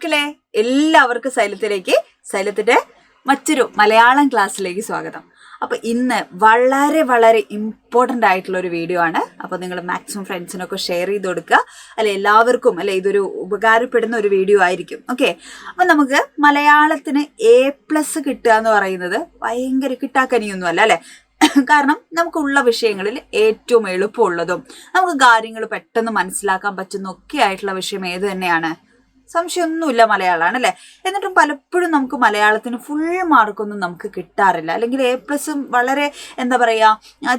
മക്കളെ, എല്ലാവർക്കും സൈലത്തിന്റെ മറ്റൊരു മലയാളം ക്ലാസ്സിലേക്ക് സ്വാഗതം. അപ്പൊ ഇന്ന് വളരെ വളരെ ഇമ്പോർട്ടൻ്റ് ആയിട്ടുള്ള ഒരു വീഡിയോ ആണ്. അപ്പൊ നിങ്ങൾ മാക്സിമം ഫ്രണ്ട്സിനൊക്കെ ഷെയർ ചെയ്ത് കൊടുക്കുക. എല്ലാവർക്കും ഇതൊരു ഉപകാരപ്പെടുന്ന ഒരു വീഡിയോ ആയിരിക്കും. ഓക്കെ, അപ്പൊ നമുക്ക് മലയാളത്തിന് A+ കിട്ടുക എന്ന് പറയുന്നത് ഭയങ്കര കിട്ടാക്കനിയൊന്നും അല്ല. കാരണം നമുക്കുള്ള വിഷയങ്ങളിൽ ഏറ്റവും എളുപ്പമുള്ളതും നമുക്ക് കാര്യങ്ങൾ പെട്ടെന്ന് മനസ്സിലാക്കാൻ പറ്റുന്ന ഒക്കെ ആയിട്ടുള്ള വിഷയം ഏത് തന്നെയാണ്? സംശയമൊന്നുമില്ല, മലയാളമാണ് അല്ലേ. എന്നിട്ടും പലപ്പോഴും നമുക്ക് മലയാളത്തിന് ഫുൾ മാർക്കൊന്നും നമുക്ക് കിട്ടാറില്ല. അല്ലെങ്കിൽ A+ വളരെ എന്താ പറയുക,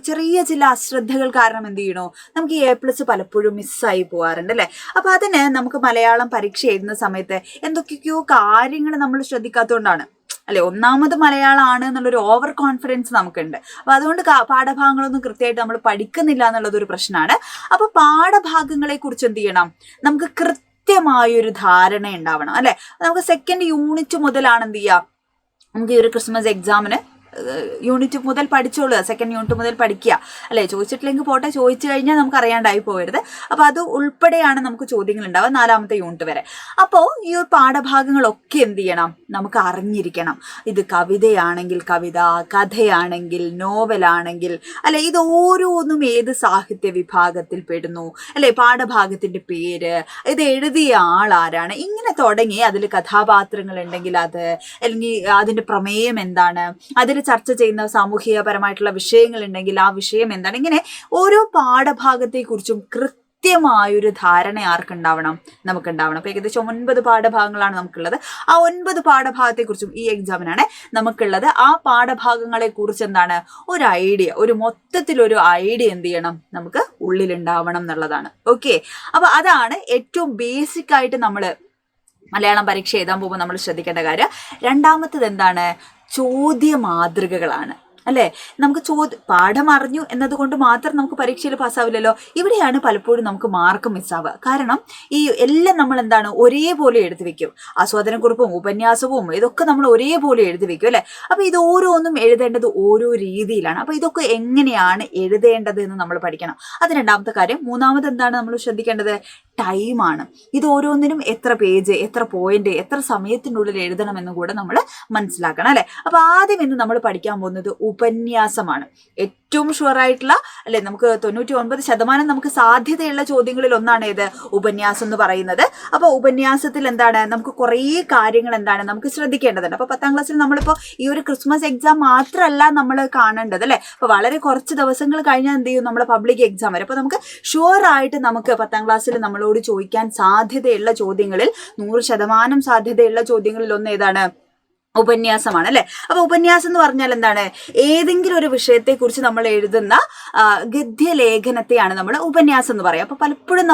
ചെറിയ ചില അശ്രദ്ധകൾ കാരണം എന്ത് ചെയ്യണോ, നമുക്ക് ഈ A+ പലപ്പോഴും മിസ്സായി പോകാറുണ്ട് അല്ലേ. അപ്പം അതിന് നമുക്ക് മലയാളം പരീക്ഷ എഴുതുന്ന സമയത്ത് എന്തൊക്കെയോ കാര്യങ്ങൾ നമ്മൾ ശ്രദ്ധിക്കാത്തതുകൊണ്ടാണ് അല്ലെ. ഒന്നാമത് മലയാളമാണ് എന്നുള്ളൊരു ഓവർ കോൺഫിഡൻസ് നമുക്കുണ്ട്. അപ്പൊ അതുകൊണ്ട് പാഠഭാഗങ്ങളൊന്നും കൃത്യമായിട്ട് നമ്മൾ പഠിക്കുന്നില്ല എന്നുള്ളതൊരു പ്രശ്നമാണ്. അപ്പൊ പാഠഭാഗങ്ങളെ കുറിച്ച് എന്ത് ചെയ്യണം, നമുക്ക് കൃത്യമായൊരു ധാരണ ഉണ്ടാവണം അല്ലെ. നമുക്ക് സെക്കൻഡ് യൂണിറ്റ് മുതലാണ് എന്ത് ചെയ്യുക, നമുക്ക് ഈ ഒരു ക്രിസ്മസ് എക്സാമിന് യൂണിറ്റ് മുതൽ പഠിച്ചോളുക, സെക്കൻഡ് യൂണിറ്റ് മുതൽ പഠിക്കുക അല്ലെ. ചോദിച്ചിട്ടില്ലെങ്കിൽ പോട്ടെ, ചോദിച്ചു കഴിഞ്ഞാൽ നമുക്ക് അറിയാണ്ടായി പോകരുത്. അപ്പൊ അത് ഉൾപ്പെടെയാണ് നമുക്ക് ചോദ്യങ്ങൾ ഉണ്ടാവുക 4ാമത്തെ യൂണിറ്റ് വരെ. അപ്പോൾ ഈ ഒരു പാഠഭാഗങ്ങളൊക്കെ എന്ത് ചെയ്യണം, നമുക്ക് അറിഞ്ഞിരിക്കണം. ഇത് കവിതയാണെങ്കിൽ കവിത, കഥയാണെങ്കിൽ നോവലാണെങ്കിൽ അല്ലെ, ഇത് ഓരോന്നും ഏത് സാഹിത്യ വിഭാഗത്തിൽ പെടുന്നു അല്ലെ, പാഠഭാഗത്തിന്റെ പേര്, ഇത് എഴുതിയ ആളാരാണ്, ഇങ്ങനെ തുടങ്ങി അതിൽ കഥാപാത്രങ്ങൾ ഉണ്ടെങ്കിൽ അത്, അല്ലെങ്കിൽ അതിന്റെ പ്രമേയം എന്താണ്, അതിൽ ചർച്ച ചെയ്യുന്ന സാമൂഹികപരമായിട്ടുള്ള വിഷയങ്ങൾ ഉണ്ടെങ്കിൽ ആ വിഷയം എന്താണ്, ഇങ്ങനെ ഓരോ പാഠഭാഗത്തെക്കുറിച്ചും കൃത്യമായൊരു ധാരണ ആർക്കുണ്ടാവണം, നമുക്കുണ്ടാവണം. അപ്പൊ ഏകദേശം 9 പാഠഭാഗങ്ങളാണ് നമുക്കുള്ളത്. ആ 9 പാഠഭാഗത്തെക്കുറിച്ചും ഈ എക്സാമിനാണ് നമുക്കുള്ളത്. ആ പാഠഭാഗങ്ങളെ കുറിച്ച് എന്താണ് ഒരു ഐഡിയ, ഒരു മൊത്തത്തിലൊരു ഐഡിയ എന്ത് ചെയ്യണം, നമുക്ക് ഉള്ളിലുണ്ടാവണം എന്നുള്ളതാണ്. ഓക്കെ, അപ്പൊ അതാണ് ഏറ്റവും ബേസിക് ആയിട്ട് നമ്മൾ മലയാളം പരീക്ഷ എഴുതാൻ പോകുമ്പോൾ നമ്മൾ ശ്രദ്ധിക്കേണ്ട കാര്യം. രണ്ടാമത്തത് എന്താണ്, ചോദ്യ മാതൃകകളാണ് അല്ലേ. നമുക്ക് പാഠം അറിഞ്ഞു എന്നതുകൊണ്ട് മാത്രം നമുക്ക് പരീക്ഷയിൽ പാസ്സാവില്ലല്ലോ. ഇവിടെയാണ് പലപ്പോഴും നമുക്ക് മാർക്ക് മിസ്സാവുക. കാരണം ഈ എല്ലാം നമ്മൾ എന്താണ് ഒരേപോലെ എഴുതി വെക്കും. ആസ്വാദനക്കുറിപ്പും ഉപന്യാസവും ഇതൊക്കെ നമ്മൾ ഒരേപോലെ എഴുതി വെക്കും അല്ലെ. അപ്പൊ ഇത് ഓരോന്നും എഴുതേണ്ടത് ഓരോ രീതിയിലാണ്. അപ്പൊ ഇതൊക്കെ എങ്ങനെയാണ് എഴുതേണ്ടത് എന്ന് നമ്മൾ പഠിക്കണം. അത് രണ്ടാമത്തെ കാര്യം. മൂന്നാമത് എന്താണ് നമ്മൾ ശ്രദ്ധിക്കേണ്ടത്, ടൈമാണ്. ഇത് ഓരോന്നിനും എത്ര പേജ്, എത്ര പോയിന്റ്, എത്ര സമയത്തിനുള്ളിൽ എഴുതണമെന്നും കൂടെ നമ്മൾ മനസ്സിലാക്കണം അല്ലെ. അപ്പൊ ആദ്യം ഇന്ന് നമ്മൾ പഠിക്കാൻ പോകുന്നത് ഉപന്യാസമാണ്. ഏറ്റവും ഷുവറായിട്ടുള്ള അല്ലെ, നമുക്ക് 99% നമുക്ക് സാധ്യതയുള്ള ചോദ്യങ്ങളിൽ ഒന്നാണ് ഇത് ഉപന്യാസം എന്ന് പറയുന്നത്. അപ്പൊ ഉപന്യാസത്തിൽ എന്താണ്, നമുക്ക് കുറേ കാര്യങ്ങൾ എന്താണ് നമുക്ക് ശ്രദ്ധിക്കേണ്ടതുണ്ട്. അപ്പൊ 10ാം ക്ലാസ്സിൽ നമ്മളിപ്പോ ഈ ഒരു ക്രിസ്മസ് എക്സാം മാത്രമല്ല നമ്മൾ കാണേണ്ടത് അല്ലെ. അപ്പൊ വളരെ കുറച്ച് ദിവസങ്ങൾ കഴിഞ്ഞാൽ എന്ത് ചെയ്യും, നമ്മുടെ പബ്ലിക് എക്സാം വരെ. അപ്പൊ നമുക്ക് ഷുവറായിട്ട് നമുക്ക് 10ാം ക്ലാസ്സിൽ നമ്മളോട് ചോദിക്കാൻ സാധ്യതയുള്ള ചോദ്യങ്ങളിൽ 100% സാധ്യതയുള്ള ചോദ്യങ്ങളിൽ ഒന്ന് ഏതാണ്, ഉപന്യാസമാണ് അല്ലെ. അപ്പൊ ഉപന്യാസം എന്ന് പറഞ്ഞാൽ എന്താണ്, ഏതെങ്കിലും ഒരു വിഷയത്തെക്കുറിച്ച് നമ്മൾ എഴുതുന്ന ഗദ്യലേഖനത്തെയാണ് നമ്മൾ ഉപന്യാസം എന്ന് പറയുക. അപ്പൊ പലപ്പോഴും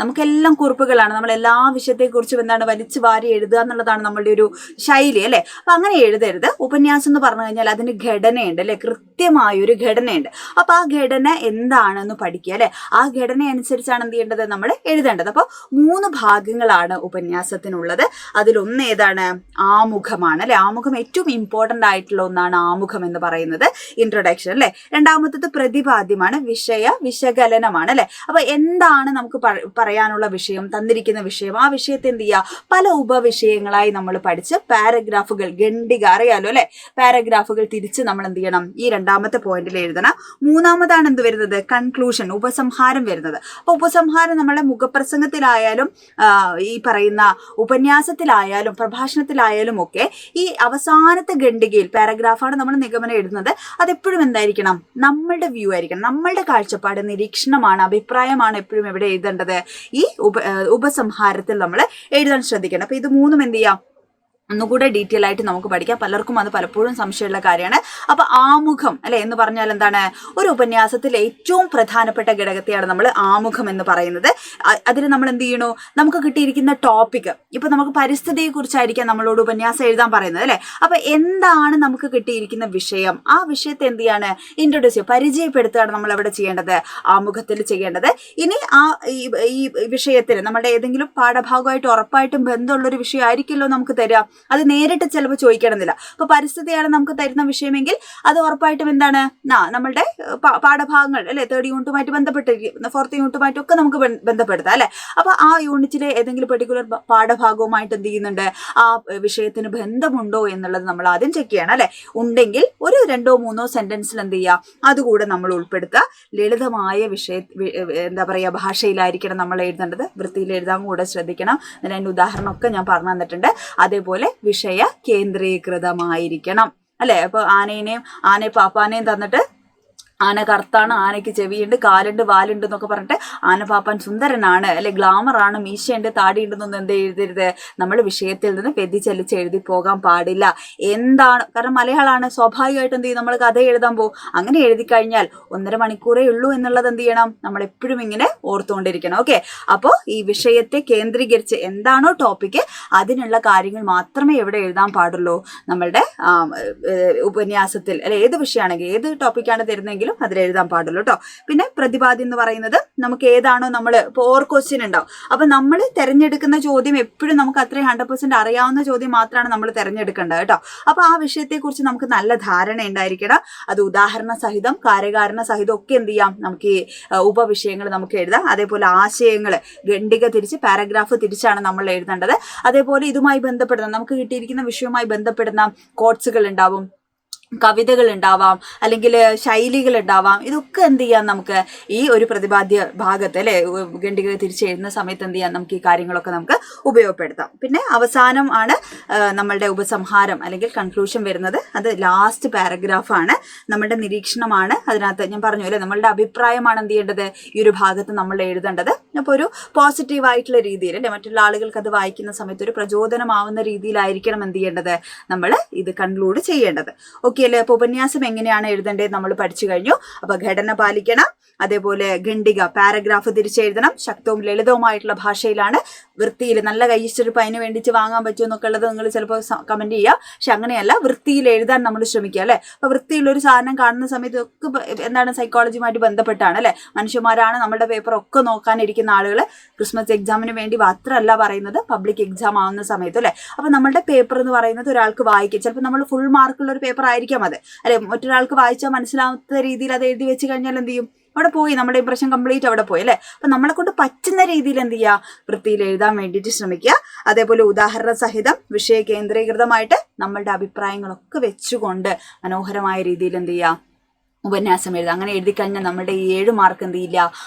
നമുക്കെല്ലാം കുറിപ്പുകളാണ്, നമ്മൾ എല്ലാ വിഷയത്തെക്കുറിച്ചും എന്താണ് വലിച്ചു വാരി എഴുതുക എന്നുള്ളതാണ് നമ്മളുടെ ഒരു ശൈലി അല്ലെ. അപ്പൊ അങ്ങനെ എഴുതരുത്. ഉപന്യാസം എന്ന് പറഞ്ഞു കഴിഞ്ഞാൽ അതിന് ഘടനയുണ്ട് അല്ലെ, കൃത്യമായൊരു ഘടനയുണ്ട്. അപ്പൊ ആ ഘടന എന്താണെന്ന് പഠിക്കുക അല്ലെ. ആ ഘടന അനുസരിച്ചാണ് എന്ത് ചെയ്യേണ്ടത്, നമ്മൾ എഴുതേണ്ടത്. അപ്പൊ 3 ഭാഗങ്ങളാണ് ഉപന്യാസത്തിനുള്ളത്. അതിലൊന്ന് ഏതാണ്, ആമുഖമാണ് അല്ലെ. ആമുഖം ഏറ്റവും ഇമ്പോർട്ടൻ്റ് ആയിട്ടുള്ള ഒന്നാണ് ആമുഖം എന്ന് പറയുന്നത്, ഇൻട്രൊഡക്ഷൻ അല്ലെ. രണ്ടാമത്തത് പ്രതിപാദ്യമാണ്, വിശകലനമാണ് അല്ലെ. അപ്പൊ എന്താണ് നമുക്ക് പറയാനുള്ള വിഷയം, തന്നിരിക്കുന്ന വിഷയം, ആ വിഷയത്തെ എന്ത് ചെയ്യുക, പല ഉപവിഷയങ്ങളായി നമ്മൾ പഠിച്ച് പാരഗ്രാഫുകൾ, ഖണ്ഡിക അറിയാലോ അല്ലെ, പാരഗ്രാഫുകൾ തിരിച്ച് നമ്മൾ എന്ത് ചെയ്യണം, ഈ 2ാമത്തെ പോയിന്റിൽ എഴുതണം. മൂന്നാമതാണ് എന്ത് വരുന്നത്, കൺക്ലൂഷൻ, ഉപസംഹാരം വരുന്നത്. അപ്പൊ ഉപസംഹാരം നമ്മളെ മുഖപ്രസംഗത്തിലായാലും ഈ പറയുന്ന ഉപന്യാസത്തിലായാലും പ്രഭാഷണത്തിലായാലും ഒക്കെ ഈ അവസാനത്തെ ഖണ്ഡികയിൽ പാരഗ്രാഫാണ് നമ്മൾ നിഗമനം എഴുതുന്നത്. അതെപ്പോഴും എന്തായിരിക്കണം, നമ്മളുടെ വ്യൂ ആയിരിക്കണം, നമ്മളുടെ കാഴ്ചപ്പാട്, നിരീക്ഷണമാണ്, അഭിപ്രായമാണ് എപ്പോഴും എവിടെ എഴുതേണ്ടത്, ഈ ഉപസംഹാരത്തിൽ നമ്മൾ എഴുതാൻ ശ്രദ്ധിക്കണം. അപ്പൊ ഇത് 3 എന്ത് ചെയ്യാം, ഒന്നുകൂടെ ഡീറ്റെയിൽ ആയിട്ട് നമുക്ക് പഠിക്കാം. പലർക്കും അത് പലപ്പോഴും സംശയമുള്ള കാര്യമാണ്. അപ്പൊ ആമുഖം അല്ലെ എന്ന് പറഞ്ഞാൽ എന്താണ്, ഒരു ഉപന്യാസത്തിൽ ഏറ്റവും പ്രധാനപ്പെട്ട ഘടകത്തെയാണ് നമ്മൾ ആമുഖം എന്ന് പറയുന്നത്. അതിന് നമ്മൾ എന്ത് ചെയ്യണു, നമുക്ക് കിട്ടിയിരിക്കുന്ന ടോപ്പിക്, ഇപ്പൊ നമുക്ക് പരിസ്ഥിതിയെ കുറിച്ചായിരിക്കാം നമ്മളോട് ഉപന്യാസം എഴുതാൻ പറയുന്നത് അല്ലെ. അപ്പൊ എന്താണ് നമുക്ക് കിട്ടിയിരിക്കുന്ന വിഷയം, ആ വിഷയത്തെ എന്ത് ചെയ്യാണ്, ഇൻട്രൊഡ്യൂസ് ചെയ്യുക, പരിചയപ്പെടുത്തുകയാണ് നമ്മൾ എവിടെ ചെയ്യേണ്ടത്, ആമുഖത്തിൽ ചെയ്യേണ്ടത്. ഇനി ഈ വിഷയത്തിന് നമ്മുടെ ഏതെങ്കിലും പാഠഭാഗമായിട്ട് ഉറപ്പായിട്ടും ബന്ധമുള്ളൊരു വിഷയമായിരിക്കുമല്ലോ നമുക്ക് തരാം. അത് നേരിട്ട് ചിലപ്പോൾ ചോദിക്കണമെന്നില്ല. അപ്പോൾ പരിസ്ഥിതിയാണ് നമുക്ക് തരുന്ന വിഷയമെങ്കിൽ അത് ഉറപ്പായിട്ടും എന്താണ് നമ്മളുടെ പാഠഭാഗങ്ങൾ അല്ലെ 3rd യൂണിറ്റുമായിട്ട് ബന്ധപ്പെട്ടിരിക്കും, 4th യൂണിറ്റുമായിട്ടൊക്കെ നമുക്ക് ബന്ധപ്പെടുത്താം അല്ലെ. അപ്പോൾ ആ യൂണിറ്റിലെ ഏതെങ്കിലും പെർട്ടിക്കുലർ പാഠഭാഗവുമായിട്ട് എന്ത് ചെയ്യുന്നുണ്ട്, ആ വിഷയത്തിന് ബന്ധമുണ്ടോ എന്നുള്ളത് നമ്മൾ ആദ്യം ചെക്ക് ചെയ്യണം അല്ലെ. ഉണ്ടെങ്കിൽ ഒരു 2-3 സെന്റൻസിൽ എന്ത് ചെയ്യുക, അതുകൂടെ നമ്മൾ ഉൾപ്പെടുത്തുക. ലളിതമായ എന്താ പറയുക ഭാഷയിലായിരിക്കണം നമ്മൾ എഴുതേണ്ടത്. വൃത്തിയിൽ എഴുതാൻ കൂടെ ശ്രദ്ധിക്കണം. അതിൻ്റെ ഉദാഹരണമൊക്കെ ഞാൻ പറഞ്ഞു തന്നിട്ടുണ്ട്. അതേപോലെ വിഷയ കേന്ദ്രീകൃതമായിരിക്കണം അല്ലെ. അപ്പൊ ആനയെ പാപ്പാനെയും തന്നിട്ട് ആന കറുത്താണ്, ആനയ്ക്ക് ചെവിയുണ്ട്, കാലുണ്ട്, വാലുണ്ട് എന്നൊക്കെ പറഞ്ഞിട്ട് ആനപ്പാപ്പാൻ സുന്ദരനാണ് അല്ലെ, ഗ്ലാമറാണ്, മീശയുണ്ട്, താടിയുണ്ടെന്നൊന്നും എന്ത് എഴുതരുത്. നമ്മൾ വിഷയത്തിൽ നിന്ന് വ്യതിചലിച്ച് എഴുതി പോകാൻ പാടില്ല. എന്താണ്, കാരണം മലയാളമാണ്, സ്വാഭാവികമായിട്ട് എന്ത് ചെയ്യും, നമ്മൾ കഥ എഴുതാൻ പോകും. അങ്ങനെ എഴുതി കഴിഞ്ഞാൽ 1.5 മണിക്കൂറേ ഉള്ളൂ എന്നുള്ളത് എന്ത് ചെയ്യണം, നമ്മൾ എപ്പോഴും ഇങ്ങനെ ഓർത്തുകൊണ്ടിരിക്കണം. ഓക്കെ, അപ്പോൾ ഈ വിഷയത്തെ കേന്ദ്രീകരിച്ച് എന്താണോ ടോപ്പിക്ക് അതിനുള്ള കാര്യങ്ങൾ മാത്രമേ എവിടെ എഴുതാൻ പാടുള്ളൂ, നമ്മളുടെ ഉപന്യാസത്തിൽ അല്ലെ. ഏത് വിഷയമാണെങ്കിൽ ഏത് ടോപ്പിക്കാണ് തരുന്നതെങ്കിലും അതിൽ എഴുതാൻ പാടുള്ളൂ കേട്ടോ. പിന്നെ പ്രതിപാദ്യം എന്ന് പറയുന്നത് നമുക്ക് ഏതാണോ നമ്മൾ ഇപ്പോൾ ഓർ ക്വസ്റ്റ്യൻ ഉണ്ടാവും. അപ്പൊ നമ്മൾ തിരഞ്ഞെടുക്കുന്ന ചോദ്യം എപ്പോഴും നമുക്ക് അത്രയും 100% അറിയാവുന്ന ചോദ്യം മാത്രമാണ് നമ്മൾ തിരഞ്ഞെടുക്കേണ്ടത് കേട്ടോ. അപ്പൊ ആ വിഷയത്തെക്കുറിച്ച് നമുക്ക് നല്ല ധാരണ ഉണ്ടായിരിക്കണം. അത് ഉദാഹരണ സഹിതം കാര്യകാരണ സഹിതം ഒക്കെ എന്ത് ചെയ്യാം, നമുക്ക് ഈ ഉപവിഷയങ്ങൾ നമുക്ക് എഴുതാം. അതേപോലെ ആശയങ്ങൾ ഖണ്ഡിക തിരിച്ച് പാരഗ്രാഫ് തിരിച്ചാണ് നമ്മൾ എഴുതേണ്ടത്. അതേപോലെ ഇതുമായി ബന്ധപ്പെടുന്ന നമുക്ക് കിട്ടിയിരിക്കുന്ന വിഷയവുമായി ബന്ധപ്പെടുന്ന കോട്സുകൾ ഉണ്ടാവും, കവിതകൾ ഉണ്ടാവാം, അല്ലെങ്കിൽ ശൈലികൾ ഉണ്ടാവാം. ഇതൊക്കെ എന്ത് ചെയ്യാം, നമുക്ക് ഈ ഒരു പ്രതിപാദ്യ ഭാഗത്ത് അല്ലെ ഖണ്ഡിക തിരിച്ചെഴുതുന്ന സമയത്ത് എന്ത് ചെയ്യാം, നമുക്ക് ഈ കാര്യങ്ങളൊക്കെ നമുക്ക് ഉപയോഗപ്പെടുത്താം. പിന്നെ അവസാനം ആണ് നമ്മളുടെ ഉപസംഹാരം അല്ലെങ്കിൽ കൺക്ലൂഷൻ വരുന്നത്. അത് ലാസ്റ്റ് പാരഗ്രാഫാണ്, നമ്മളുടെ നിരീക്ഷണമാണ്. അതിനകത്ത് ഞാൻ പറഞ്ഞു അല്ലെ, നമ്മളുടെ അഭിപ്രായമാണ് എന്ത് ചെയ്യേണ്ടത്, ഈ ഒരു ഭാഗത്ത് നമ്മൾ എഴുതേണ്ടത്. അപ്പോൾ ഒരു പോസിറ്റീവ് ആയിട്ടുള്ള രീതിയിൽ അല്ലെ, മറ്റുള്ള ആളുകൾക്ക് അത് വായിക്കുന്ന സമയത്ത് ഒരു പ്രചോദനമാവുന്ന രീതിയിലായിരിക്കണം എന്ത് ചെയ്യേണ്ടത്, നമ്മൾ ഇത് കൺക്ലൂഡ് ചെയ്യേണ്ടത്. ഓക്കെ അല്ലേ. അപ്പൊ ഉപന്യാസം എങ്ങനെയാണ് എഴുതേണ്ടത് നമ്മൾ പഠിച്ചു കഴിഞ്ഞു. അപ്പൊ ഘടന പാലിക്കണം, അതേപോലെ ഖണ്ഡിക പാരഗ്രാഫ് തിരിച്ചെഴുതണം, ശക്തവും ലളിതവുമായിട്ടുള്ള ഭാഷയിലാണ്, വൃത്തിയിൽ നല്ല കൈയിച്ചിരിപ്പ് അതിന് വേണ്ടിച്ച് വാങ്ങാൻ പറ്റുമോ എന്നൊക്കെ ഉള്ളത് നിങ്ങൾ ചിലപ്പോൾ കമന്റ് ചെയ്യുക. പക്ഷെ അങ്ങനെയല്ല, വൃത്തിയിൽ എഴുതാൻ നമ്മൾ ശ്രമിക്കുക അല്ലെ. അപ്പൊ വൃത്തിയുള്ളൊരു സാധനം കാണുന്ന സമയത്ത് ഒക്കെ എന്താണ് സൈക്കോളജിയുമായിട്ട് ബന്ധപ്പെട്ടാണ് അല്ലെ. മനുഷ്യന്മാരാണ് നമ്മുടെ പേപ്പർ ഒക്കെ നോക്കാനിരിക്കുന്ന ആളുകൾ. ക്രിസ്മസ് എക്സാമിന് വേണ്ടി മാത്രമല്ല പറയുന്നത്, പബ്ലിക് എക്സാം ആവുന്ന സമയത്ത് അല്ലെ. അപ്പൊ നമ്മളുടെ പേപ്പർ എന്ന് പറയുന്നത് ഒരാൾക്ക് വായിക്കുക, ചിലപ്പോൾ നമ്മൾ ഫുൾ മാർക്കുള്ള ഒരു പേപ്പർ ആയിരിക്കാം അത് അല്ലെ. മറ്റൊരാൾക്ക് വായിച്ചാൽ മനസ്സിലാവാത്ത രീതിയിൽ അത് എഴുതി വെച്ച് കഴിഞ്ഞാൽ എന്ത് ചെയ്യും, അവിടെ പോയി നമ്മുടെ ഇംപ്രഷൻ കംപ്ലീറ്റ് അവിടെ പോയി അല്ലെ. അപ്പൊ നമ്മളെ കൊണ്ട് പറ്റുന്ന രീതിയിൽ എന്ത് ചെയ്യുക, വൃത്തിയിൽ എഴുതാൻ വേണ്ടിയിട്ട് ശ്രമിക്കുക. അതേപോലെ ഉദാഹരണ സഹിതം വിഷയ കേന്ദ്രീകൃതമായിട്ട് നമ്മളുടെ അഭിപ്രായങ്ങളൊക്കെ വെച്ചുകൊണ്ട് മനോഹരമായ രീതിയിൽ എന്ത് ചെയ്യുക, ഉപന്യാസം എഴുതുക. അങ്ങനെ എഴുതി കഴിഞ്ഞാൽ നമ്മുടെ ഈ 7 മാർക്ക് എന്ത് ചെയ്യില്ല,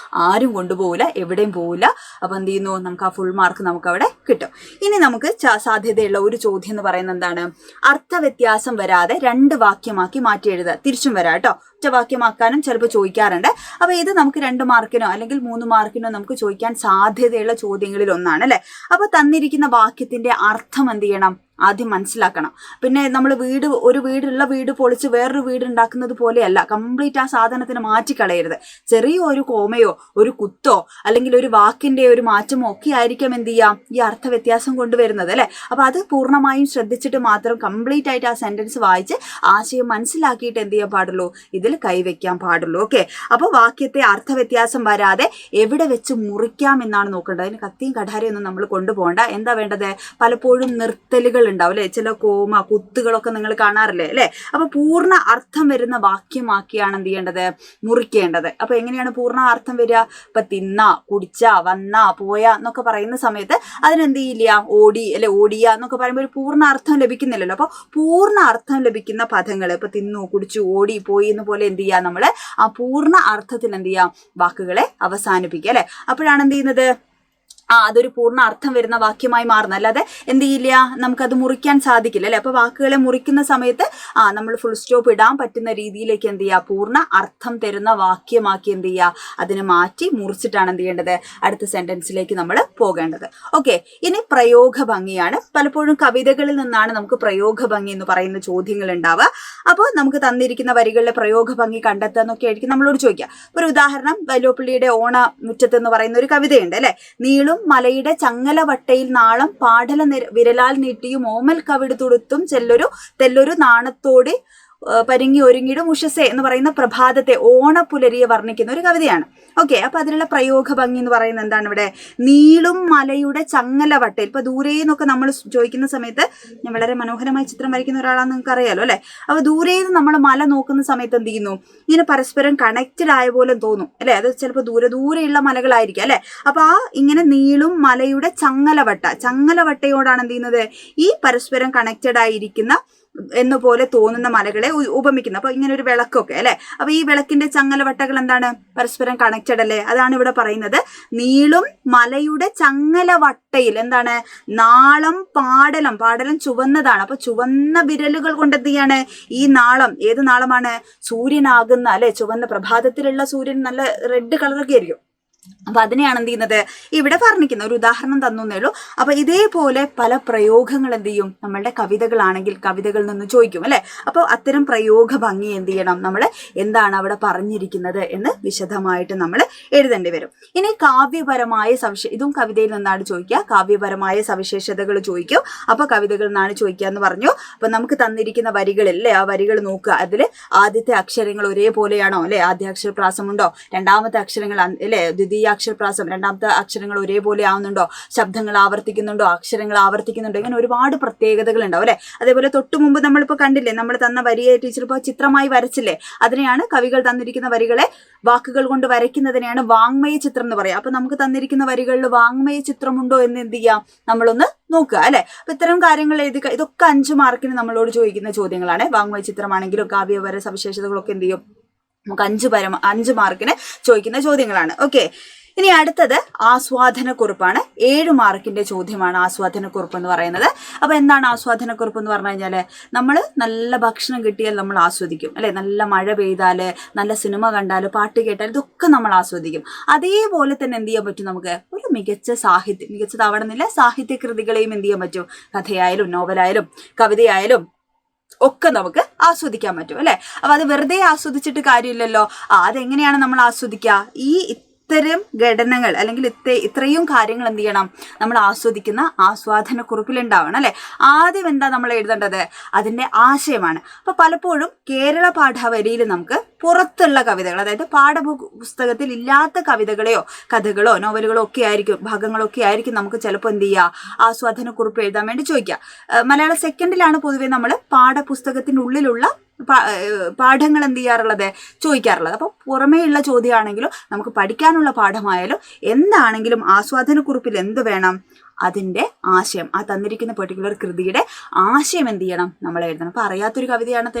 ആരും കൊണ്ടുപോകില്ല, എവിടെയും പോകില്ല. അപ്പൊ എന്ത് ചെയ്യുന്നു, നമുക്ക് ആ ഫുൾ മാർക്ക് നമുക്ക് അവിടെ കിട്ടും. ഇനി നമുക്ക് സാധ്യതയുള്ള ഒരു ചോദ്യം എന്ന് പറയുന്നത് എന്താണ്, അർത്ഥവ്യത്യാസം വരാതെ 2 വാക്യമാക്കി മാറ്റി എഴുതുക. തിരിച്ചും വരാം കേട്ടോ, ഒറ്റവാക്യമാക്കാനും ചിലപ്പോൾ ചോദിക്കാറുണ്ട്. അപ്പൊ ഇത് നമുക്ക് 2 മാർക്കിനോ അല്ലെങ്കിൽ 3 മാർക്കിനോ നമുക്ക് ചോദിക്കാൻ സാധ്യതയുള്ള ചോദ്യങ്ങളിൽ ഒന്നാണ് അല്ലെ. അപ്പൊ തന്നിരിക്കുന്ന വാക്യത്തിന്റെ അർത്ഥം എന്ത് ചെയ്യണം, ആദ്യം മനസ്സിലാക്കണം. പിന്നെ നമ്മൾ വീട് പൊളിച്ച് വേറൊരു വീട് ഉണ്ടാക്കുന്നത് പോലെയല്ല, കംപ്ലീറ്റ് ആ സാധനത്തിന് മാറ്റിക്കളയരുത്. ചെറിയൊരു കോമയോ ഒരു കുത്തോ അല്ലെങ്കിൽ ഒരു വാക്കിന്റെ ഒരു മാറ്റമോ ഒക്കെ ആയിരിക്കും എന്ത് ചെയ്യാം, ഈ അർത്ഥ വ്യത്യാസം കൊണ്ടുവരുന്നത് അല്ലെ. അപ്പൊ അത് പൂർണ്ണമായും ശ്രദ്ധിച്ചിട്ട് മാത്രം കംപ്ലീറ്റ് ആയിട്ട് ആ സെന്റൻസ് വായിച്ച് ആശയം മനസ്സിലാക്കിയിട്ട് എന്ത് ചെയ്യാൻ പാടുള്ളൂ, ഇതിൽ കൈവയ്ക്കാൻ പാടുള്ളൂ. ഓക്കെ, അപ്പൊ വാക്യത്തെ അർത്ഥവ്യത്യാസം വരാതെ എവിടെ വെച്ച് മുറിക്കാം എന്നാണ് നോക്കേണ്ടത്. അതിന് കത്തിയും കഠാരയൊന്നും നമ്മൾ കൊണ്ടുപോകണ്ട. എന്താ വേണ്ടത്, പലപ്പോഴും നിർത്തലുകൾ ഉണ്ടാവും അല്ലെ, ചില കോമ കുത്തുകളൊക്കെ നിങ്ങൾ കാണാറില്ലേ അല്ലെ. അപ്പൊ പൂർണ്ണ അർത്ഥം വരുന്ന വാക്യമാക്കിയാണ് എന്ത് ചെയ്യേണ്ടത്, മുറിക്കേണ്ടത്. അപ്പൊ എങ്ങനെയാണ് പൂർണ്ണ അർത്ഥം വരിക, ഇപ്പൊ തിന്ന, കുടിച്ച, വന്ന, പോയ എന്നൊക്കെ പറയുന്ന സമയത്ത് അതിനെന്ത് ചെയ്യില്ല, ഓടി അല്ലെ, ഓടിയ എന്നൊക്കെ പറയുമ്പോൾ ഒരു പൂർണ്ണ അർത്ഥം ലഭിക്കുന്നില്ലല്ലോ. അപ്പൊ പൂർണ്ണ അർത്ഥം ലഭിക്കുന്ന പദങ്ങൾ ഇപ്പൊ തിന്നു, കുടിച്ചു, ഓടി, പോയി എന്ന് പോലെ എന്ത് ചെയ്യാം, നമ്മള് ആ പൂർണ്ണ അർത്ഥത്തിൽ എന്ത് ചെയ്യാം, വാക്കുകളെ അവസാനിപ്പിക്കുക അല്ലെ. അപ്പോഴാണ് എന്ത് ചെയ്യുന്നത്, അതൊരു പൂർണ്ണ അർത്ഥം വരുന്ന വാക്യമായി മാറുന്നത്. അല്ലാതെ എന്ത് ചെയ്യില്ല, നമുക്കത് മുറിക്കാൻ സാധിക്കില്ല അല്ലെ. അപ്പൊ വാക്കുകളെ മുറിക്കുന്ന സമയത്ത് നമ്മൾ ഫുൾ സ്റ്റോപ്പ് ഇടാൻ പറ്റുന്ന രീതിയിലേക്ക് എന്ത് ചെയ്യുക, പൂർണ്ണ അർത്ഥം തരുന്ന വാക്യമാക്കി എന്ത് ചെയ്യുക, അതിനെ മാറ്റി മുറിച്ചിട്ടാണ് എന്ത് ചെയ്യേണ്ടത്, അടുത്ത സെന്റൻസിലേക്ക് നമ്മൾ പോകേണ്ടത്. ഓക്കെ, ഇനി പ്രയോഗ ഭംഗിയാണ്. പലപ്പോഴും കവിതകളിൽ നിന്നാണ് നമുക്ക് പ്രയോഗ ഭംഗി എന്ന് പറയുന്ന ചോദ്യങ്ങൾ ഉണ്ടാവുക. അപ്പോൾ നമുക്ക് തന്നിരിക്കുന്ന വരികളിലെ പ്രയോഗ ഭംഗി കണ്ടെത്തുക എന്നൊക്കെ ആയിരിക്കും നമ്മളോട് ചോദിക്കുക. ഒരു ഉദാഹരണം, വൈലോപ്പിള്ളിയുടെ ഓണ മുറ്റത്ത് എന്ന് പറയുന്ന ഒരു കവിതയുണ്ട് അല്ലെ. നീളും മലയുടെ ചങ്ങല വട്ടയിൽ നാളം പാടല വിരലാൽ നീട്ടിയും ഓമൽ കവിട് തുടുത്തും തെല്ലൊരു നാണത്തോടെ പരുങ്ങി ഒരുങ്ങിടും ഉഷസേ എന്ന് പറയുന്ന പ്രഭാതത്തെ ഓണപ്പുലരിയെ വർണ്ണിക്കുന്ന ഒരു കവിതയാണ്. ഓക്കെ, അപ്പൊ അതിലുള്ള പ്രയോഗ ഭംഗി എന്ന് പറയുന്നത് എന്താണ്? ഇവിടെ നീളും മലയുടെ ചങ്ങലവട്ട. ഇപ്പൊ ദൂരെ നിന്നൊക്കെ നമ്മൾ ചോദിക്കുന്ന സമയത്ത്, ഞാൻ വളരെ മനോഹരമായ ചിത്രം വരയ്ക്കുന്ന ഒരാളാണെന്ന് നിങ്ങൾക്ക് അറിയാലോ അല്ലെ. അപ്പൊ ദൂരെ നിന്ന് നമ്മൾ മല നോക്കുന്ന സമയത്ത് എന്ത് ചെയ്യുന്നു? ഇങ്ങനെ പരസ്പരം കണക്റ്റഡ് ആയ പോലെ തോന്നും അല്ലെ. അത് ചിലപ്പോൾ ദൂരെയുള്ള മലകളായിരിക്കും അല്ലെ. അപ്പൊ ഇങ്ങനെ നീളും മലയുടെ ചങ്ങലവട്ടയോടാണ് എന്ത് ചെയ്യുന്നത്? ഈ പരസ്പരം കണക്റ്റഡ് ആയിരിക്കുന്ന എന്നുപോലെ തോന്നുന്ന മലകളെ ഉപമിക്കുന്നു. അപ്പൊ ഇങ്ങനെ ഒരു വിളക്കൊക്കെ അല്ലെ. അപ്പൊ ഈ വിളക്കിന്റെ ചങ്ങലവട്ടകൾ എന്താണ്? പരസ്പരം കണക്റ്റഡ് അല്ലേ. അതാണ് ഇവിടെ പറയുന്നത്. നീളും മലയുടെ ചങ്ങലവട്ടയിൽ എന്താണ്? നാളം പാടലം ചുവന്നതാണ്. അപ്പൊ ചുവന്ന വിരലുകൾ കൊണ്ട് എന്ത് ചെയ്യാണ്? ഈ നാളം, ഏത് നാളമാണ്? സൂര്യനാകുന്ന അല്ലെ, ചുവന്ന പ്രഭാതത്തിലുള്ള സൂര്യൻ നല്ല റെഡ് കളറൊക്കെ ആയിരിക്കും. അപ്പൊ അതിനെയാണ് എന്ത് ചെയ്യുന്നത്? ഇവിടെ വർണ്ണിക്കുന്ന ഒരു ഉദാഹരണം തന്നേ ഉള്ളൂ. അപ്പൊ ഇതേപോലെ പല പ്രയോഗങ്ങൾ എന്ത് ചെയ്യും? നമ്മളുടെ കവിതകളാണെങ്കിൽ കവിതകളിൽ നിന്ന് ചോദിക്കും അല്ലെ. അപ്പോൾ അത്തരം പ്രയോഗ ഭംഗി എന്ത് ചെയ്യണം? നമ്മൾ എന്താണ് അവിടെ പറഞ്ഞിരിക്കുന്നത് എന്ന് വിശദമായിട്ട് നമ്മൾ എഴുതേണ്ടി വരും. ഇനി കാവ്യപരമായ ഇതും കവിതയിൽ നിന്നാണ് ചോദിക്കുക. കാവ്യപരമായ സവിശേഷതകൾ ചോദിക്കും. അപ്പൊ കവിതകളിൽ നിന്നാണ് ചോദിക്കുക എന്ന് പറഞ്ഞു. അപ്പൊ നമുക്ക് തന്നിരിക്കുന്ന വരികളില്ലേ, ആ വരികൾ നോക്കുക. അതിൽ ആദ്യത്തെ അക്ഷരങ്ങൾ ഒരേപോലെയാണോ അല്ലെ? ആദ്യാക്ഷരപ്രാസമുണ്ടോ? രണ്ടാമത്തെ അക്ഷരങ്ങൾ അല്ലെ ദ്വിതീയാക്ഷരപ്രാസം, രണ്ടാമത്തെ അക്ഷരങ്ങൾ ഒരേപോലെ ആവുന്നുണ്ടോ? ശബ്ദങ്ങൾ ആവർത്തിക്കുന്നുണ്ടോ? അക്ഷരങ്ങൾ ആവർത്തിക്കുന്നുണ്ടോ? ഇങ്ങനെ ഒരുപാട് പ്രത്യേകതകൾ ഉണ്ടാവും അല്ലെ. അതേപോലെ തൊട്ടു മുമ്പ് നമ്മളിപ്പോ കണ്ടില്ലേ, നമ്മൾ തന്ന വരിയെ ടീച്ചർ ഇപ്പോൾ ചിത്രമായി വരച്ചില്ലേ, അതിനെയാണ് കവികൾ തന്നിരിക്കുന്ന വരികളെ വാക്കുകൾ കൊണ്ട് വരയ്ക്കുന്നതിനെയാണ് വാങ്മയ ചിത്രം എന്ന് പറയാം. അപ്പൊ നമുക്ക് തന്നിരിക്കുന്ന വരികളിൽ വാങ്മയ ചിത്രമുണ്ടോ എന്ന് എന്ത് ചെയ്യാം? നമ്മളൊന്ന് നോക്കുക അല്ലെ. അപ്പൊ ഇത്തരം കാര്യങ്ങൾ എഴുതി, ഇതൊക്കെ 5 മാർക്കിന് നമ്മളോട് ചോദിക്കുന്ന ചോദ്യങ്ങളാണ്. വാങ്മയ ചിത്രമാണെങ്കിലും കാവ്യപര സവിശേഷതകളൊക്കെ എന്ത് ചെയ്യും? നമുക്ക് 5 മാർക്കിന് ചോദിക്കുന്ന ചോദ്യങ്ങളാണ്. ഓക്കെ, ഇനി അടുത്തത് ആസ്വാദനക്കുറിപ്പാണ്. 7 മാർക്കിന്റെ ചോദ്യമാണ് ആസ്വാദനക്കുറിപ്പ് എന്ന് പറയുന്നത്. അപ്പൊ എന്താണ് ആസ്വാദനക്കുറിപ്പ് എന്ന് പറഞ്ഞു കഴിഞ്ഞാല്, നമ്മൾ നല്ല ഭക്ഷണം കിട്ടിയാൽ നമ്മൾ ആസ്വദിക്കും അല്ലെ. നല്ല മഴ പെയ്താല്, നല്ല സിനിമ കണ്ടാല്, പാട്ട് കേട്ടാൽ, ഇതൊക്കെ നമ്മൾ ആസ്വദിക്കും. അതേപോലെ തന്നെ എന്ത് ചെയ്യാൻ പറ്റും? നമുക്ക് ഒരു മികച്ചതാവണമെന്നില്ല, സാഹിത്യകൃതികളെയും എന്ത് ചെയ്യാൻ പറ്റും? കഥയായാലും നോവലായാലും കവിതയായാലും ഒക്കെ നമുക്ക് ആസ്വദിക്കാൻ പറ്റും അല്ലെ. അപ്പൊ അത് വെറുതെ ആസ്വദിച്ചിട്ട് കാര്യമില്ലല്ലോ. അതെങ്ങനെയാണ് നമ്മൾ ആസ്വദിക്കുക? ഇത്തരം ഘടനകൾ അല്ലെങ്കിൽ ഇത്രയും കാര്യങ്ങൾ എന്ത് ചെയ്യണം? നമ്മൾ ആസ്വദിക്കുന്ന ആസ്വാദനക്കുറിപ്പിൽ ഉണ്ടാവണം അല്ലെ. ആദ്യം എന്താ നമ്മൾ എഴുതേണ്ടത്? അതിന്റെ ആശയമാണ്. അപ്പൊ പലപ്പോഴും കേരള പാഠാവലിയിൽ നമുക്ക് പുറത്തുള്ള കവിതകൾ, അതായത് പാഠപുസ്തകത്തിൽ ഇല്ലാത്ത കവിതകളെയോ കഥകളോ നോവലുകളോ ഒക്കെ ആയിരിക്കും, ഭാഗങ്ങളൊക്കെ ആയിരിക്കും നമുക്ക് ചിലപ്പോൾ എന്ത് ചെയ്യുക? ആസ്വാദനക്കുറിപ്പ് എഴുതാൻ വേണ്ടി ചോദിക്കുക. മലയാള സെക്കൻഡിലാണ് പൊതുവെ നമ്മൾ പാഠപുസ്തകത്തിനുള്ളിലുള്ള പാഠങ്ങൾ എന്ത് ചെയ്യാറുള്ളത്? ചോദിക്കാറുള്ളത്. അപ്പോൾ പുറമേയുള്ള ചോദ്യമാണെങ്കിലും നമുക്ക് പഠിക്കാനുള്ള പാഠമായാലും എന്താണെങ്കിലും ആസ്വാദനക്കുറിപ്പിൽ എന്ത് വേണം? അതിൻ്റെ ആശയം, ആ തന്നിരിക്കുന്ന പെർട്ടിക്കുലർ കൃതിയുടെ ആശയം എന്ത് ചെയ്യണം? നമ്മൾ എഴുതണം. അപ്പോൾ അറിയാത്തൊരു കവിതയാണ്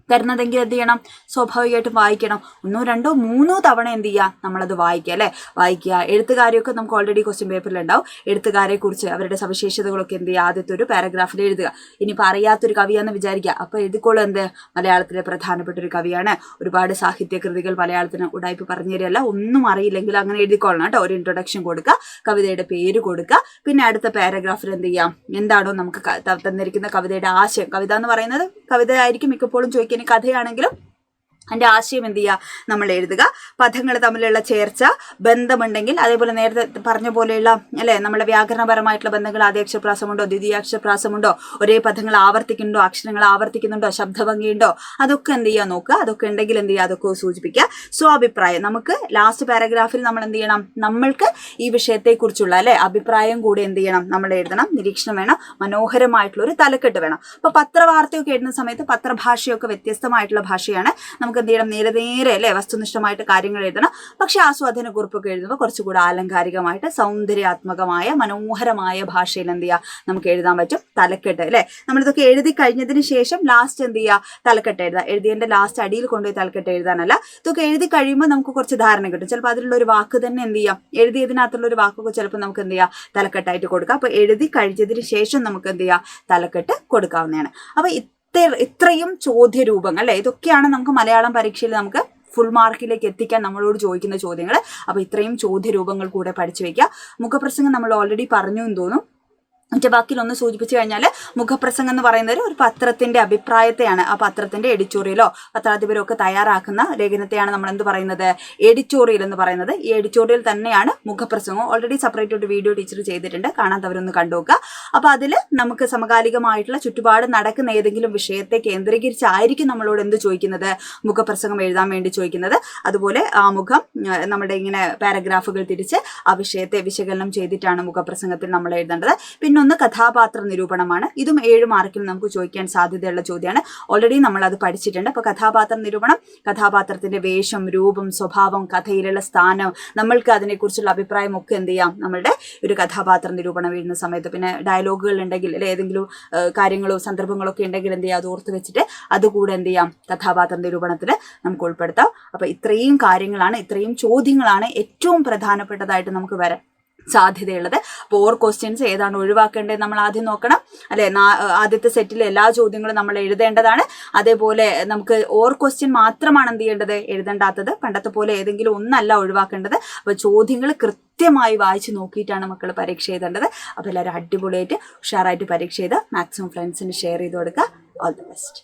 തരുന്നതെങ്കിൽ എന്ത് ചെയ്യണം? സ്വാഭാവികമായിട്ടും വായിക്കണം. 1, 2, 3 തവണ എന്ത് ചെയ്യുക? നമ്മളത് വായിക്കുക അല്ലെ. വായിക്കുക. എഴുത്തുകാരെയൊക്കെ നമുക്ക് ഓൾറെഡി ക്വസ്റ്റ്യൻ പേപ്പറിൽ ഉണ്ടാവും. എഴുത്തുകാരെ കുറിച്ച് അവരുടെ സവിശേഷതകളൊക്കെ എന്ത് ചെയ്യുക? ആദ്യത്തെ ഒരു പാരഗ്രാഫിൽ എഴുതുക. ഇനിയിപ്പോൾ അറിയാത്തൊരു കവിയാന്ന് വിചാരിക്കുക, അപ്പോൾ എഴുതിക്കോളും എന്ത്? മലയാളത്തിലെ പ്രധാനപ്പെട്ട ഒരു കവിയാണ്, ഒരുപാട് സാഹിത്യകൃതികൾ മലയാളത്തിന് ഉടായ്പ പറഞ്ഞു തരികയല്ല, ഒന്നും അറിയില്ലെങ്കിൽ അങ്ങനെ എഴുതിക്കോളണം കേട്ടോ. ഒരു ഇൻട്രൊഡക്ഷൻ കൊടുക്കുക, കവിതയുടെ പേര് കൊടുക്കുക, പിന്നെ അടുത്ത പാരഗ്രാഫിൽ എന്ത് ചെയ്യാം? എന്താണോ നമുക്ക് തന്നിരിക്കുന്ന കവിതയുടെ ആശയം, കവിത എന്ന് പറയുന്നത് കവിത ആയിരിക്കും മിക്കപ്പോഴും ചോദിക്കുക. ഇനി കഥയാണെങ്കിലും അതിൻ്റെ ആശയം എന്ത് ചെയ്യുക? നമ്മൾ എഴുതുക. പദങ്ങൾ തമ്മിലുള്ള ചേർച്ച, ബന്ധമുണ്ടെങ്കിൽ, അതേപോലെ നേരത്തെ പറഞ്ഞ പോലെയുള്ള അല്ലെ നമ്മുടെ വ്യാകരണപരമായിട്ടുള്ള ബന്ധങ്ങൾ, ആദ്യാക്ഷരപ്രാസമുണ്ടോ ദ്വിതീയാക്ഷരപ്രാസമുണ്ടോ, ഒരേ പദങ്ങൾ ആവർത്തിക്കുന്നുണ്ടോ, അക്ഷരങ്ങൾ ആവർത്തിക്കുന്നുണ്ടോ, ശബ്ദഭംഗിയുണ്ടോ, അതൊക്കെ എന്ത് ചെയ്യുക? നോക്കുക. അതൊക്കെ ഉണ്ടെങ്കിൽ എന്ത് ചെയ്യുക? അതൊക്കെ സൂചിപ്പിക്കുക. സ്വാഭിപ്രായം, നമുക്ക് ലാസ്റ്റ് പാരഗ്രാഫിൽ നമ്മൾ എന്ത് ചെയ്യണം? നമ്മൾക്ക് ഈ വിഷയത്തെക്കുറിച്ചുള്ള അല്ലെ അഭിപ്രായം കൂടി എന്ത് ചെയ്യണം? നമ്മൾ എഴുതണം. നിരീക്ഷണം വേണം. മനോഹരമായിട്ടുള്ള ഒരു തലക്കെട്ട് വേണം. അപ്പൊ പത്രവാർത്തയൊക്കെ എഴുതുന്ന സമയത്ത് പത്രഭാഷയൊക്കെ വ്യത്യസ്തമായിട്ടുള്ള ഭാഷയാണ്. നമുക്ക് എന്ത് ചെയ്യണം? നേരെ അല്ലെ വസ്തുനിഷ്ഠമായിട്ട് കാര്യങ്ങൾ എഴുതണം. പക്ഷെ ആസ്വാദനക്കുറിപ്പൊക്കെ എഴുതുമ്പോൾ കുറച്ചുകൂടെ ആലങ്കാരികമായിട്ട് സൗന്ദര്യാത്മകമായ മനോഹരമായ ഭാഷയിൽ എന്ത് ചെയ്യുക? നമുക്ക് എഴുതാൻ പറ്റും. തലക്കെട്ട് അല്ലെ. നമ്മളിതൊക്കെ എഴുതി കഴിഞ്ഞതിന് ശേഷം ലാസ്റ്റ് എന്ത് ചെയ്യുക? തലക്കെട്ട് എഴുതുക. എഴുതിയതിന്റെ ലാസ്റ്റ് അടിയിൽ കൊണ്ടുപോയി തലക്കെട്ട് എഴുതാനല്ല. ഇതൊക്കെ എഴുതി കഴിയുമ്പോൾ നമുക്ക് കുറച്ച് ധാരണ കിട്ടും. ചിലപ്പോൾ അതിലുള്ള ഒരു വാക്ക് തന്നെ എന്ത് ചെയ്യാം? എഴുതിയതിനകത്തുള്ള ഒരു വാക്കൊക്കെ ചിലപ്പോൾ നമുക്ക് എന്ത് ചെയ്യാം? തലക്കെട്ടായിട്ട് കൊടുക്കാം. അപ്പൊ എഴുതി കഴിഞ്ഞതിന് ശേഷം നമുക്ക് എന്ത് ചെയ്യാം? തലക്കെട്ട് കൊടുക്കാവുന്നതാണ്. അപ്പൊ ഇത്രയും ചോദ്യരൂപങ്ങൾ അല്ലെ, ഇതൊക്കെയാണ് നമുക്ക് മലയാളം പരീക്ഷയിൽ നമുക്ക് ഫുൾ മാർക്കിലേക്ക് എത്തിക്കാൻ നമ്മളോട് ചോദിക്കുന്ന ചോദ്യങ്ങൾ. അപ്പൊ ഇത്രയും ചോദ്യരൂപങ്ങൾ കൂടെ പഠിച്ചു വെക്കുക. മുഖപ്രസംഗം നമ്മൾ ഓൾറെഡി പറഞ്ഞു എന്ന് തോന്നും. മറ്റേ ബാക്കിയിൽ ഒന്ന് സൂചിപ്പിച്ചു കഴിഞ്ഞാൽ മുഖപ്രസംഗം എന്ന് പറയുന്നത് ഒരു പത്രത്തിന്റെ അഭിപ്രായത്തെയാണ്, ആ പത്രത്തിന്റെ എഡിറ്റോറിയലോ പത്രാധിപരോ ഒക്കെ തയ്യാറാക്കുന്ന ലേഖനത്തെയാണ് നമ്മൾ എന്ത് പറയുന്നത്, എഡിറ്റോറിയൽ എന്ന് പറയുന്നത്. ഈ എഡിറ്റോറിയൽ തന്നെയാണ് മുഖപ്രസംഗം. ഓൾറെഡി സെപ്പറേറ്റ് ഒരു വീഡിയോ ടീച്ചർ ചെയ്തിട്ടുണ്ട്, കാണാത്തവരൊന്ന് കണ്ടുനോക്കുക. അപ്പോൾ അതിൽ നമുക്ക് സമകാലികമായിട്ടുള്ള ചുറ്റുപാട് നടക്കുന്ന ഏതെങ്കിലും വിഷയത്തെ കേന്ദ്രീകരിച്ചായിരിക്കും നമ്മളോട് എന്ത് ചോദിക്കുന്നത്, മുഖപ്രസംഗം എഴുതാൻ വേണ്ടി ചോദിക്കുന്നത്. അതുപോലെ ആ മുഖം നമ്മുടെ ഇങ്ങനെ പാരഗ്രാഫുകൾ തിരിച്ച് ആ വിഷയത്തെ വിശകലനം ചെയ്തിട്ടാണ് മുഖപ്രസംഗത്തിൽ നമ്മൾ എഴുതേണ്ടത്. പിന്നൊന്ന് കഥാപാത്ര നിരൂപണമാണ്. ഇതും 7 മാർക്കിൽ നമുക്ക് ചോദിക്കാൻ സാധ്യതയുള്ള ചോദ്യമാണ്. ഓൾറെഡി നമ്മൾ അത് പഠിച്ചിട്ടുണ്ട്. അപ്പോൾ കഥാപാത്ര നിരൂപണം, കഥാപാത്രത്തിന്റെ വേഷം, രൂപം, സ്വഭാവം, കഥയിലുള്ള സ്ഥാനം, നമ്മൾക്ക് അതിനെക്കുറിച്ചുള്ള അഭിപ്രായം ഒക്കെ എന്ത് ചെയ്യാം നമ്മളുടെ ഒരു കഥാപാത്ര നിരൂപണം എഴുതുന്ന സമയത്ത്. പിന്നെ ഡയലോഗുകൾ ഉണ്ടെങ്കിൽ അല്ലെ ഏതെങ്കിലും കാര്യങ്ങളോ സന്ദർഭങ്ങളോ ഒക്കെ ഉണ്ടെങ്കിൽ എന്ത് ചെയ്യാം, അത് ഓർത്ത് വെച്ചിട്ട് അതുകൂടെ എന്ത് ചെയ്യാം കഥാപാത്ര നിരൂപണത്തിൽ നമുക്ക് ഉൾപ്പെടുത്താം. അപ്പോൾ ഇത്രയും കാര്യങ്ങളാണ്, ഇത്രയും ചോദ്യങ്ങളാണ് ഏറ്റവും പ്രധാനപ്പെട്ടതായിട്ട് നമുക്ക് വരാൻ സാധ്യതയുള്ളത്. അപ്പോൾ 4 ക്വസ്റ്റ്യൻസ് ഏതാണ് ഒഴിവാക്കേണ്ടത് നമ്മൾ ആദ്യം നോക്കണം അല്ലെ. ആദ്യത്തെ സെറ്റിലെ എല്ലാ ചോദ്യങ്ങളും നമ്മൾ എഴുതേണ്ടതാണ്. അതേപോലെ നമുക്ക് 4 ക്വസ്റ്റ്യൻ മാത്രമാണ് എന്ത് ചെയ്യേണ്ടത്, എഴുതേണ്ടാത്തത്. പണ്ടത്തെ പോലെ ഏതെങ്കിലും ഒന്നല്ല ഒഴിവാക്കേണ്ടത്. അപ്പോൾ ചോദ്യങ്ങൾ കൃത്യമായി വായിച്ച് നോക്കിയിട്ടാണ് മക്കൾ പരീക്ഷ എഴുതേണ്ടത്. അപ്പോൾ എല്ലാവരും അടിപൊളിയായിട്ട് ഉഷാറായിട്ട് പരീക്ഷ ചെയ്ത് മാക്സിമം ഫ്രണ്ട്സിന് ഷെയർ ചെയ്ത് കൊടുക്കുക. All the best.